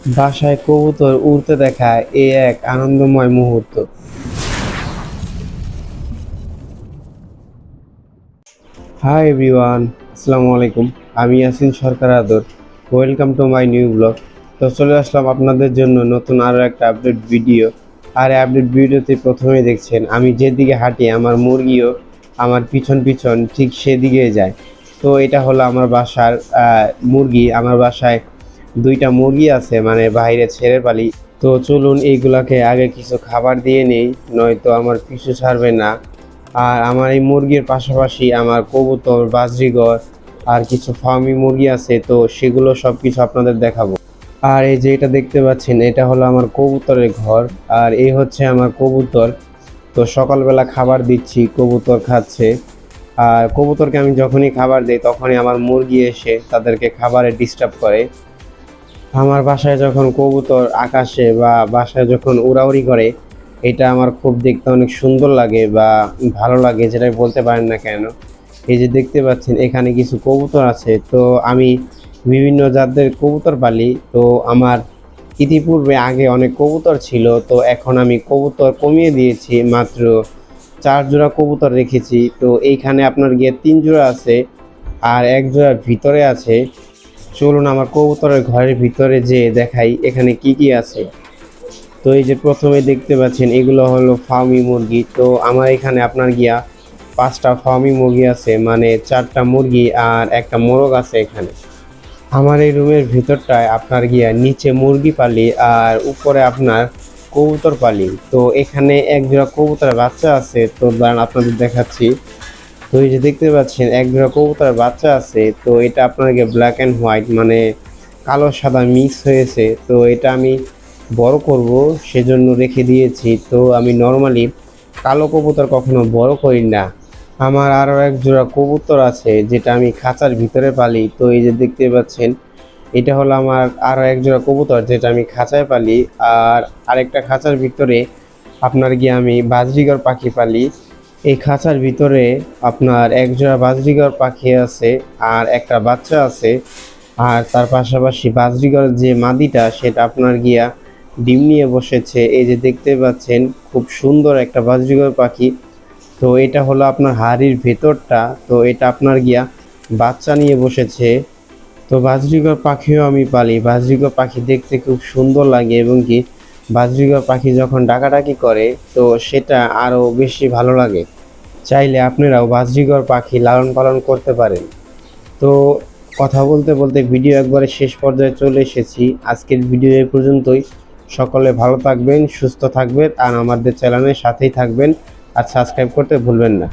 বাসায় কবুতর উড়তে দেখা এ এক আনন্দময় মুহূর্ত। হাই এভরিওয়ান, আসসালামু আলাইকুম। আমি ইয়াসিন সরকার আদর। Welcome to my new blog. তো চলে আসলাম আপনাদের জন্য নতুন আরও একটা আপডেট ভিডিও। আর আপডেট ভিডিওতে প্রথমেই দেখছেন আমি যেদিকে হাঁটি আমার মুরগিও আমার পিছন পিছন ঠিক সেদিকে যায়। তো এটা হলো আমার বাসার মুরগি। আমার বাসায় দুইটা মুরগি আছে, মানে বাইরে ছেড়ে পালি। তো চলুন এইগুলাকে আগে কিছু খাবার দিয়ে নেই, নয়তো আমার পিছু ছাড়বে না। আর আমার এই মুরগির পাশাপাশি আমার কবুতর, বাজরিগর আর কিছু ফার্মি মুরগি আছে, তো সেগুলো সব কিছু আপনাদের দেখাবো। আর এই যে এটা দেখতে পাচ্ছেন, এটা হলো আমার কবুতরের ঘর। আর এই হচ্ছে আমার কবুতর। তো সকালবেলা খাবার দিচ্ছি, কবুতর খাচ্ছে। আর কবুতরকে আমি যখনই খাবার দিই তখনই আমার মুরগি এসে তাদেরকে খাবারে ডিস্টার্ব করে। আমার বাসায় যখন কবুতর আকাশে বা বাসায় যখন উড়াউড়ি করে, এটা আমার খুব দেখতে অনেক সুন্দর লাগে বা ভালো লাগে, যেটাই বলতে পারেন না কেন। এই যে দেখতে পাচ্ছেন এখানে কিছু কবুতর আছে। তো আমি বিভিন্ন জাতের কবুতর পালি। তো আমার ইতিপূর্বে আগে অনেক কবুতর ছিল, তো এখন আমি কবুতর কমিয়ে দিয়েছি, মাত্র 4 জোড়া কবুতর রেখেছি। তো এইখানে আপনার গিয়ে 3 জোড়া আছে আর 1 জোড়ার ভিতরে আছে। চলুন আমার কবুতরের ঘরের ভিতরে যে দেখাই এখানে কি কি আছে। তো এই যে প্রথমে দেখতে পাচ্ছেন এগুলো হলো ফার্মি মুরগি। তো আমার এখানে আপনার গিয়া 5টা ফার্মি মুরগি আছে, মানে 4টা মুরগি আর একটা মোরগ আছে এখানে। আমার এই রুমের ভিতরটায় আপনার গিয়া নিচে মুরগি পালি আর উপরে আপনার কবুতর পালি। তো এখানে এক জোড়া কবুতরের বাচ্চা আছে, তো দাঁড়ান আপনাদের দেখাচ্ছি। তো এই যে দেখতে পাচ্ছেন এক জোড়া কবুতরের বাচ্চা আছে। তো এটা আপনাকে ব্ল্যাক অ্যান্ড হোয়াইট, মানে কালো সাদা মিক্স হয়েছে। তো এটা আমি বড় করব সেজন্য রেখে দিয়েছি। তো আমি নর্মালি কালো কবুতর কখনো বড় করি না। আমার আরও এক জোড়া কবুতর আছে যেটা আমি খাঁচার ভিতরে পালি। তো এই যে দেখতে পাচ্ছেন এটা হলো আমার আরও এক জোড়া কবুতর যেটা আমি খাঁচায় পালি। আর আরেকটা খাঁচার ভিতরে আপনার গিয়ে আমি বাজরিগর পাখি পালি। এই খাঁচার ভিতরে আপনার এক জোড়া বাজরিগর পাখি আছে আর একটা বাচ্চা আছে। আর তার পাশাপাশি বাজরিগরের যে মাদিটা সেটা আপনার গিয়া ডিম নিয়ে বসেছে। এই যে দেখতে পাচ্ছেন খুব সুন্দর একটা বাজরিগর পাখি। তো এটা হলো আপনার হাড়ির ভেতরটা। তো এটা আপনার গিয়া বাচ্চা নিয়ে বসেছে। তো বাজরিগর পাখিও আমি পালি। বাজরিগর পাখি দেখতে খুব সুন্দর লাগে এবং কি বাজরিগর পাখি যখন ডাকাডাকি করে তো সেটা আরও বেশি ভালো লাগে। চাইলে আপনারাও বাজরিগর পাখি লালন পালন করতে পারেন। তো কথা বলতে বলতে ভিডিও একবারে শেষ পর্যায়ে চলে এসেছি। আজকের ভিডিও এই পর্যন্তই। সকলে ভালো থাকবেন, সুস্থ থাকবেন আর আমাদের চ্যানেলের সাথেই থাকবেন। আর সাবস্ক্রাইব করতে ভুলবেন না।